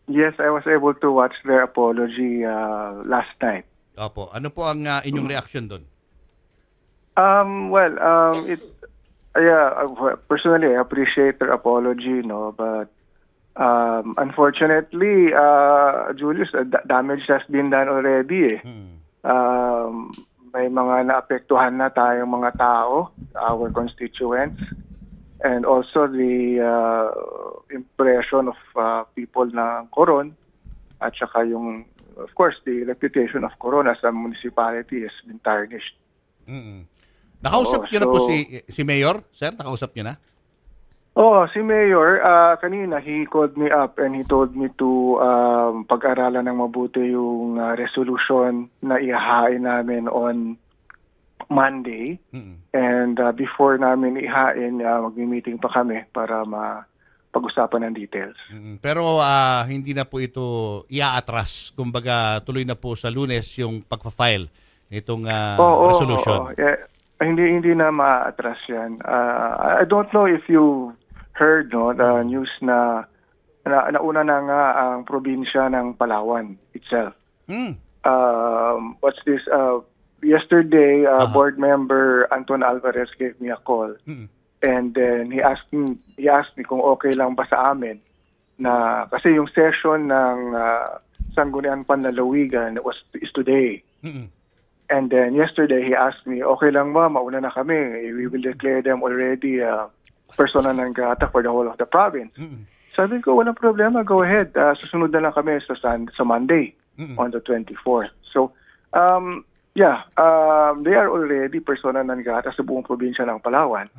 Yes, I was able to watch their apology last night. Opo. Ano po ang inyong reaction doon? Well, yeah, personally, I appreciate their apology, no, but unfortunately, Julius, damage has been done already. May mga naapektuhan na tayong mga tao, our constituents, and also the impression of people na Coron, at saka yung, of course, the reputation of Coron as a municipality has been tarnished. Nakausap niyo na po si Mayor, sir? Nakausap niyo na? Si Mayor, kanina, he called me up and he told me to pag-aralan ng mabuti yung resolution na ihahain namin on Monday. And before namin ihain, mag-meeting pa kami para pag-usapan ng details. Pero hindi na po ito iaatras. Kumbaga, tuloy na po sa Lunes yung pagpa-file nitong resolution. Yeah. Hindi na ma-atras yan. I don't know if you heard the news na nauna na nga ang probinsya ng Palawan itself. What's this? Yesterday, board member Anton Alvarez gave me a call. And then he asked me kung okay lang ba sa amin na kasi yung session ng Sangguniang Panlalawigan is today. And then yesterday he asked me, okay lang ba, mauna na kami. We will declare them already persona non grata for the whole of the province. Sabi ko, walang problema, go ahead. Susunod na lang kami sa Monday on the 24th. So, they are already persona non grata sa buong probinsya ng Palawan.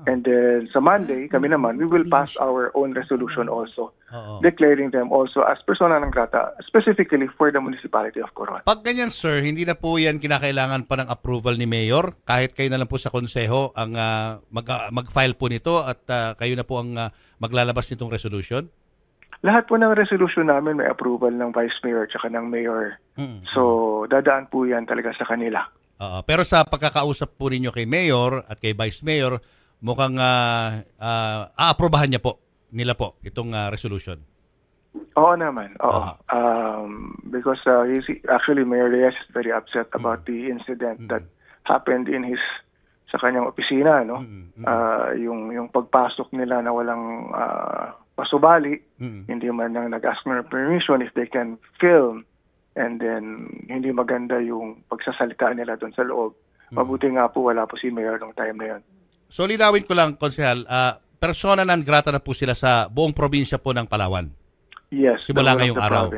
And then sa Monday, kami naman, we will pass our own resolution also, declaring them also as persona non grata, specifically for the municipality of Coron. Pag ganyan, sir, hindi na po yan kinakailangan pa ng approval ni Mayor? Kahit kayo na lang po sa konseho ang mag-file po nito at kayo na po ang maglalabas nitong resolution? Lahat po ng resolution namin may approval ng Vice Mayor at saka ng Mayor. So, dadaan po yan talaga sa kanila. Pero sa pagkakausap po ninyo kay Mayor at kay Vice Mayor, mukhang aaprobahan nila po itong resolution. Oo naman. Oo. Because actually Mayor Reyes is very upset about the incident that happened sa kanyang opisina, no? Yung pagpasok nila na walang pasubali, hindi man lang nag-ask ng permission if they can film, and then hindi maganda yung pagsasalita nila doon sa loob. Mabuti nga po wala po si Mayor nung time na yun. So linawin ko lang, Konsehal, persona non grata na po sila sa buong probinsya po ng Palawan? Yes. Simula ngayong araw?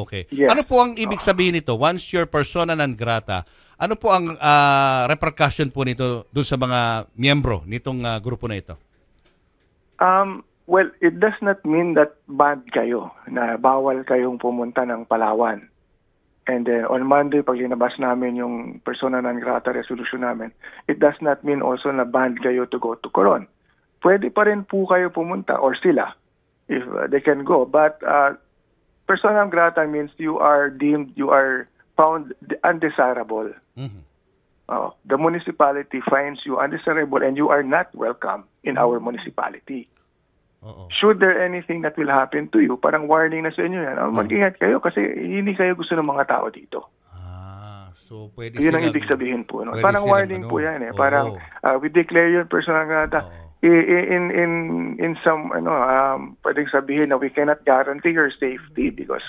Okay. Yes. Ano po ang ibig sabihin nito? Once you're persona non grata, ano po ang repercussion po nito dun sa mga miyembro nitong grupo na ito? Well, it does not mean that bad kayo, na bawal kayong pumunta ng Palawan. And then on Monday, pag linabas namin yung persona non grata resolution namin, it does not mean also na banned kayo to go to Coron. Pwede pa rin po kayo pumunta, or sila, if they can go. But persona non grata means you are found undesirable. The municipality finds you undesirable and you are not welcome in our municipality. Should there anything that will happen to you, parang warning na sa inyo yan, mag-ingat kayo kasi hindi kayo gusto ng mga tao dito. So pwede yun ang ibig sabihin po. No? Parang warning po yan. Parang we declare your personal grata. In some, pwedeng sabihin na we cannot guarantee your safety because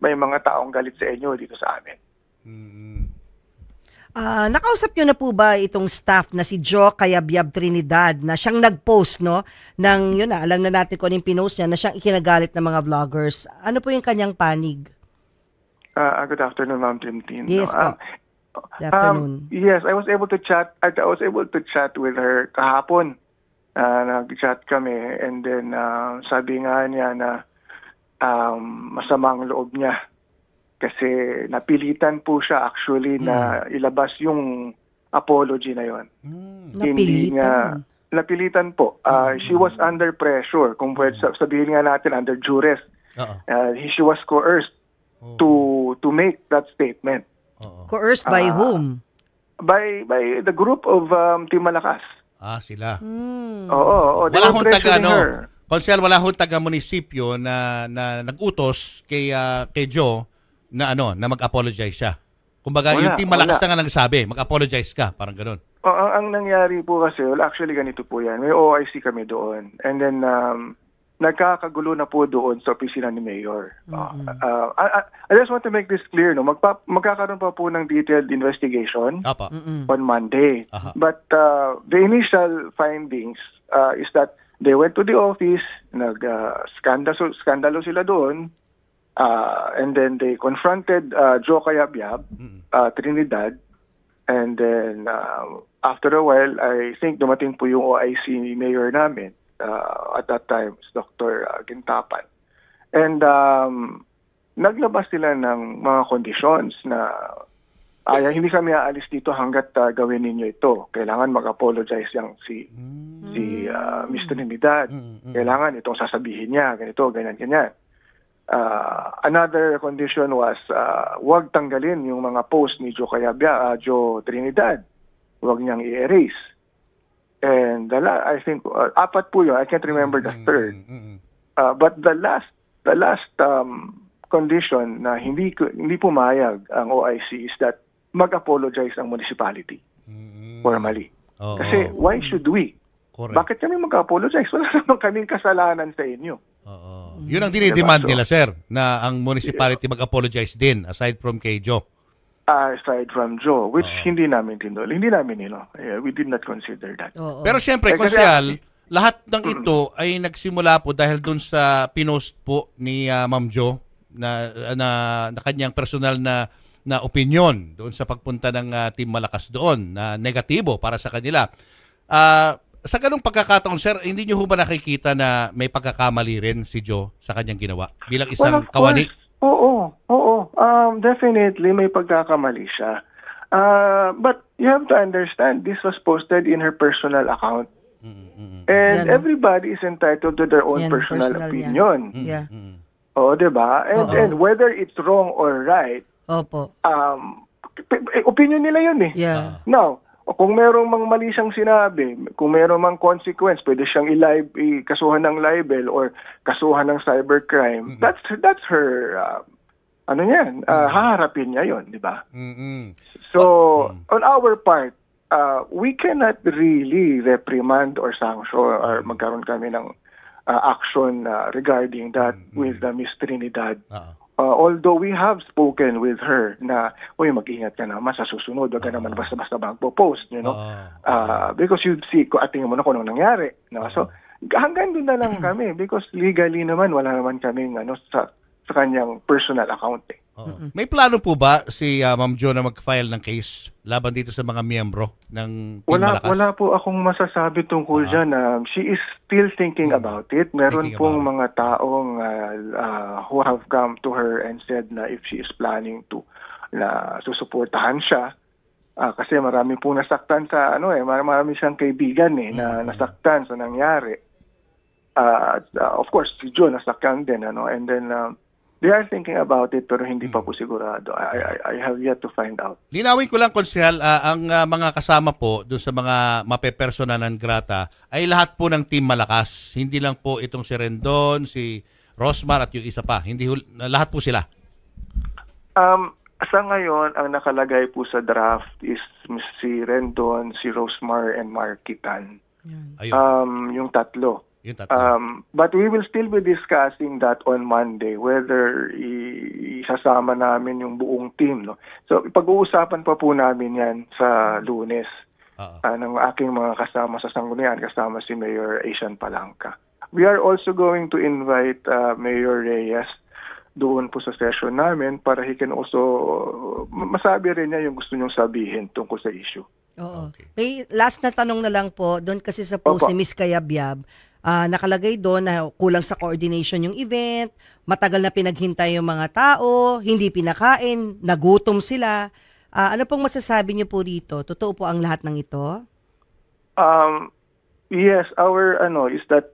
may mga taong galit sa inyo dito sa amin. Nakausap nyo na po ba itong staff na si Joe Cayabyab Trinidad na siyang nag-post, no? Ng, yun na, alam na natin kung anong pinost niya, na siyang ikinagalit ng mga vloggers. Ano po yung kanyang panig? Good afternoon, Ma'am Tintin. Yes po. Good afternoon. Yes, I was able to chat with her kahapon. Nag-chat kami and then sabi nga niya na masamang loob niya. Kasi napilitan po siya actually na ilabas yung apology na yon. Napilitan po. She was under pressure. Kung pwede sabihin nga natin, under duress. She was coerced to make that statement. Coerced by whom? By the group of Team Malakas. Sila. Oo. Wala akong taga, Konsel, wala ho taga-munisipyo na nag-utos kay Joe na na mag-apologize siya. Kumbaga, yung team malakas na nga nagsabi, mag-apologize ka, parang ganun. Ang nangyari po kasi, actually ganito po yan. May OIC kami doon. And then, nagkakagulo na po doon sa opisina ni Mayor. I just want to make this clear. No? Magkakaroon pa po ng detailed investigation on Monday. But the initial findings is that they went to the office, skandalo sila doon, and then they confronted Joe Cayabyab, Trinidad, and then after a while, I think dumating po yung OIC mayor namin. At that time, Dr. Gintapan. And naglabas sila ng mga conditions na hindi kami aalis dito hanggat gawin ninyo ito. Kailangan mag-apologize yung si Mr. Trinidad. Kailangan itong sasabihin niya, ganito, ganyan. Another condition was huwag tanggalin yung mga post ni Joe Trinidad. Huwag niyang i-erase. And I think apat po yun. I can't remember the third. But the last condition na hindi pumayag ang OIC is that mag-apologize ang municipality formally. Kasi why should we? Correct. Bakit kami mag-apologize? Wala naman kaming kasalanan sa inyo. Yun ang dinidemand nila, sir, na ang municipality mag-apologize din aside from kay Joe. Aside from Joe, which hindi namin tinol. Hindi namin, we did not consider that. Pero siyempre, Konsehal, lahat ng ito ay nagsimula po dahil dun sa pinost po ni Ma'am Jo na kanyang personal na opinion doon sa pagpunta ng Team Malakas doon na negatibo para sa kanila. Sa ganung pagkakataon, sir, hindi niyo ba nakikita na may pagkakamali rin si Jo sa kanyang ginawa bilang isang kawani? Oo. Definitely may pagkakamali siya. But you have to understand, this was posted in her personal account. And everybody is entitled to their own personal opinion. Yeah. Diba? And whether it's wrong or right, opinion nila yun eh. Yeah. Now, kung merong mali siyang sinabi, kung merong mang consequence, pwede siyang kasuhan ng libel or kasuhan ng cybercrime. That's her haharapin niya yun, di ba? So, on our part, we cannot really reprimand or sanction or magkaroon kami ng action regarding that with Miss Trinidad. Although we have spoken with her na, mag-ingat ka naman sa susunod, wag ka naman basta-basta magpo-post, because you see, tingnan mo na kung anong nangyari. So, hanggang doon na lang kami because legally naman, wala naman kaming sa kanyang personal account. May plano po ba si Ma'am Jo na mag-file ng case laban dito sa mga miyembro ng Team Malakas? Wala po akong masasabi tungkol dyan. She is still thinking about it. Meron pong mga taong who have come to her and said na if she is planning to susuportahan siya. Kasi marami pong nasaktan sa marami siyang kaibigan na nasaktan sa nangyari. Of course, si Jo nasaktan din. And then they are thinking about it pero hindi pa po sigurado. I have yet to find out. Linawin ko lang, Konsehal, ang mga kasama po doon sa mga mapepersona ng grata ay lahat po ng Team Malakas. Hindi lang po itong si Rendon, si Rosmar at yung isa pa. Hindi lahat po sila. Sa ngayon, ang nakalagay po sa draft is si Rendon, si Rosmar, and Markitan. Yung tatlo. But we will still be discussing that on Monday, whether isasama namin yung buong team. So, pag-uusapan pa po namin yan sa Lunes ng aking mga kasama sa Sangguniang, kasama si Mayor Asian Palangka. We are also going to invite Mayor Reyes doon po sa session namin para he can also masabi rin niya yung gusto niyong sabihin tungkol sa issue. Oo. Okay. May last na tanong na lang po, doon kasi sa post ni Ms. Cayabyab, nakalagay doon na kulang sa coordination yung event, matagal na pinaghintay yung mga tao, hindi pinakain, nagutom sila. Ano pong masasabi niyo po dito? Totoo po ang lahat ng ito? Yes, our is that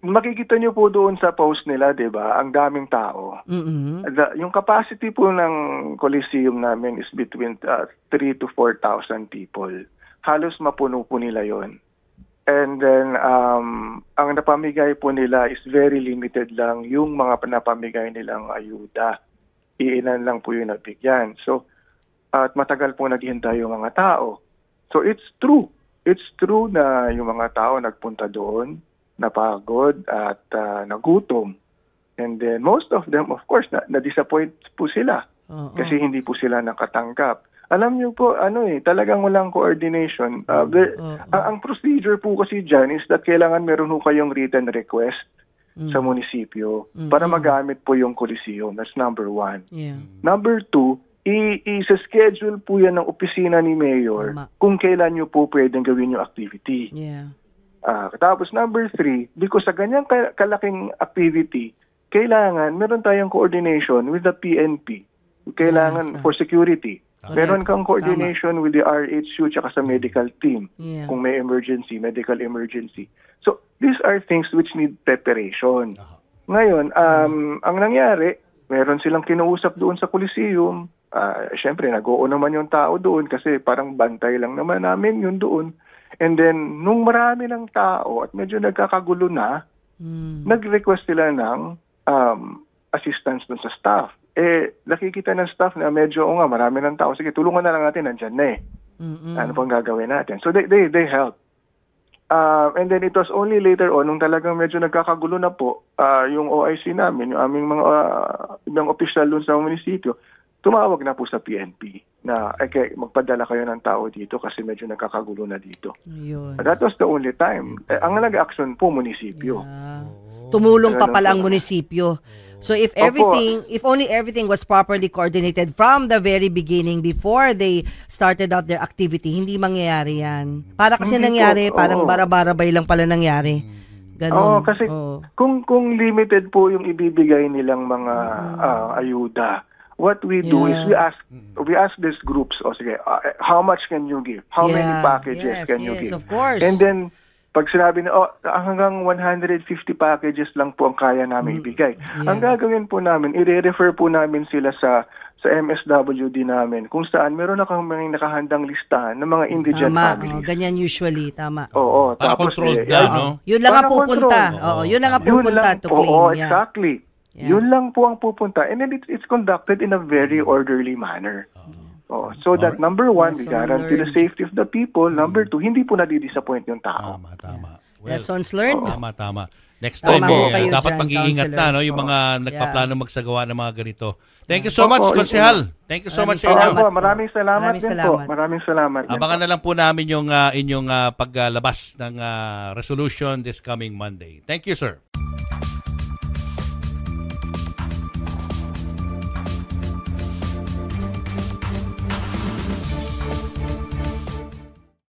makikita niyo po doon sa post nila, 'di ba? Ang daming tao. Yung capacity po ng Coliseum namin is between 3,000 to 4,000 people. Halos mapuno po nila 'yon. And then, ang napamigay po nila is very limited lang yung mga napamigay nilang ayuda. Iilan lang po yung nabigyan. So, at matagal po naghintay yung mga tao. So, it's true. It's true na yung mga tao nagpunta doon, napagod at nagutom. And then, most of them, of course, na-disappoint po sila. Kasi hindi po sila nakatanggap. Alam niyo po, talagang walang coordination. Ang procedure po kasi dyan is that kailangan meron ho kayong written request sa munisipyo para magamit po yung Coliseum. That's number 1. Yeah. Number 2, i-schedule po yan ng opisina ni Mayor kung kailan niyo po pwedeng gawin yung activity. Yeah. Tapos number 3, because sa ganyang kalaking activity, kailangan meron tayong coordination with the PNP. Kailangan for security. Meron kang coordination with the RHU tsaka sa medical team kung may emergency, medical emergency. So, these are things which need preparation. Ngayon, ang nangyari, meron silang kinuusap doon sa Coliseum. Siyempre, nag-oo naman yung tao doon kasi parang bantay lang naman namin yun doon. And then, nung marami ng tao at medyo nagkakagulo na, nag-request sila ng assistance doon sa staff. Nakikita ng staff na medyo, marami ng tao. Sige, tulungan na lang natin, nandyan na Ano pang gagawin natin? So, they help. And then, it was only later on, nung talagang medyo nagkakagulo na po, yung OIC namin, yung aming mga ibang official doon sa munisipyo, tumawag na po sa PNP na, magpadala kayo ng tao dito kasi medyo nagkakagulo na dito. Yun. That was the only time. Ang nag-action po, munisipyo. Tumulong pa pala ang munisipyo. So if only everything was properly coordinated from the very beginning before they started out their activity, hindi mangyayari yan. Para kasi nangyari, parang bara-barabay lang pala nangyari. Ganon. Kasi kung limited po yung ibibigay nilang mga ayuda, what we do is we ask these groups, sige, how much can you give? How many packages can you give? Of course. And then pag sinabi na, hanggang 150 packages lang po ang kaya namin ibigay. Ang gagawin po namin, i-refer po namin sila sa MSWD namin kung saan meron na kami nakahandang listahan ng mga indigent families. Ganyan usually, tama. Oo. Para tapos, controlled no? Yun lang ang pupunta. Yun lang ang pupunta to claim. Oo, exactly. Yun lang po ang pupunta. And then it's conducted in a very orderly manner. So that number 1, we guarantee the safety of the people. Number 2, hindi po nadidisappoint yung tao. Tama. Well, lessons learned. Tama. Next time, dapat pag-iingat na yung mga nagpaplano magsagawa ng mga ganito. Thank you so much, Konsehal. Thank you so much sa inyo. Maraming salamat din po. Maraming salamat. Abangan na lang po namin yung inyong paglabas ng resolution this coming Monday. Thank you, sir.